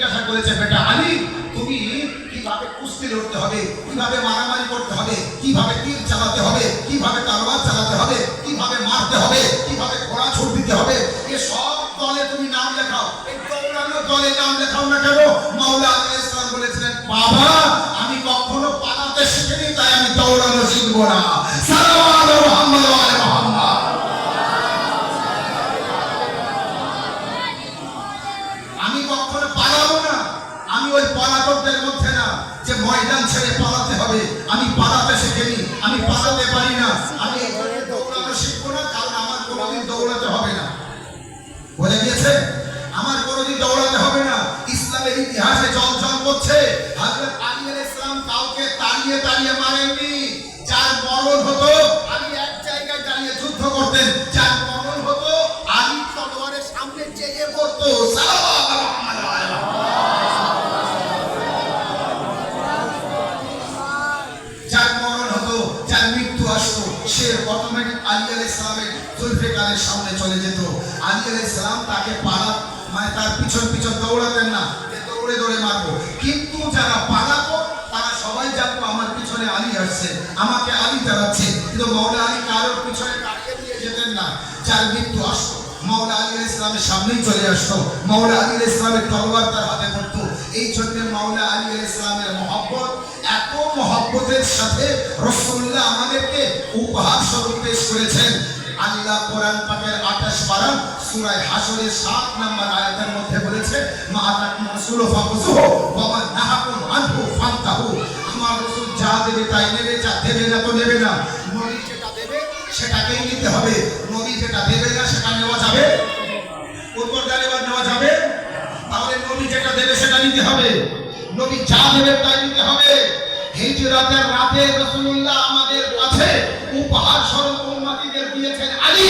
জিজ্ঞাসা করেছে, বেটা আলী, তুমি কিভাবে কুস্তি লড়তে হবে, কিভাবে মারামারি করতে হবে, কিভাবে তীর চালাতে হবে, কিভাবে তলোয়ার চালাতে হবে, কিভাবে মারতে হবে, কিভাবে ঘোড়া ছুট দিতে হবে, এ সব দলে তুমি নাম লেখাও। এই দৌড়ানো দলে নাম লেখাও না কেন? মাওলা আলাইহিস সালাম বলেছিলেন, বাবা আমি কখনো পালাতে শিখিনি, তাই আমি দৌড়ানো শিখবো না। সাল্লাল্লাহু আলাইহি মুহাম্মদ। আমি কখনো পালাবো না। আমি ওই পলাতকদের মধ্যে না যে ময়দান ছেড়ে পালাতে হবে। আমি পালাতে শিখিনি, আমি পালাতে পারি না। আমি দৌড়ানো শিখবো না, কারণ আমার কোনোদিন দৌড়াতে হবে না। বলে গিয়েছে আমার কোনোদিন দৌড়াতে হবে না। ইসলামের ইতিহাসে জল করছে, হযরত আলী আলাইহিস সালাম কাউকে তাড়িয়ে তাড়িয়ে মারেননি। যার মরণ হতো আলী এক জায়গায় দাঁড়িয়ে যুদ্ধ করতেন। যার মরণ হতো আলী তলোয়ারের সামনে জেগে পড়তো। যার মরণ হতো, যার মৃত্যু আসতো, সে অটোমেটিক আলী আলাইহিস সালামের জুলফিকারের সামনে চলে যেত। আলী আলাইহিস সালাম তাকে মানে তার পিছন পিছন দৌড়াতেন না, যে দৌড়ে দৌড়ে মারবো। কিন্তু যারা পালাতো তারা সবাই জানতো আমার পিছনে আলী আসছে, আমাকে আলী তাড়াচ্ছে। কিন্তু মাওলা আলী কারোর পিছনে দাঁড়িয়ে দিয়ে যেতেন না। যার মৃত্যু আসতো মাওলা আলী আলাইহিস সালামের সামনেই চলে আসতো। মাওলা আলী আলাইহিস সালামের তলোয়ার তার হাতে পড়তো। এই জন্য মাওলা আলী আলাইহিস সালামের মহব্বত, এত মহব্বতের সাথে রাসূলুল্লাহ আমাদেরকে উপহার স্বরূপ পেশ করেছেন। আল্লাহ কোরআন পাকের 28 পারা সূরা হাশরের 7 নম্বর আয়াতের মধ্যে বলেছে, মা আতাকুম রাসূলু ফাখুযুহু ওয়া মা নাহাকুম আনহু ফান্তাহু। আমার রাসূল যা দেবে তাই নেবে, যা দেবে না তো নেবে না। নবী যেটা দেবে সেটাকেই নিতে হবে। নবী যেটা দেবে না সেটা নেওয়া যাবে? উপর দাঁড়িয়ে নেওয়া যাবে? তাহলে নবী যেটা দেবে সেটা নিতে হবে। নবী যা দেবে তাই নিতে হবে। হিজরাতের রাতে রাসূলুল্লাহ আমাদের কাছে উপহার স্বরূপ উম্মতিদের দিয়েছেন আলী।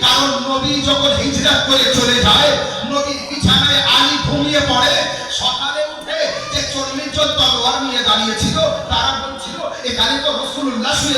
কারণ নবী যখন হিজরত করে চলে যায়, নবীর বিছানায় আলী ঘুমিয়ে পড়ে। সকালে উঠে যে 40 জন তলোয়ার নিয়ে দাঁড়িয়ে ছিল, তারা বলছিল এখানে তো রাসূলুল্লাহ শুয়ে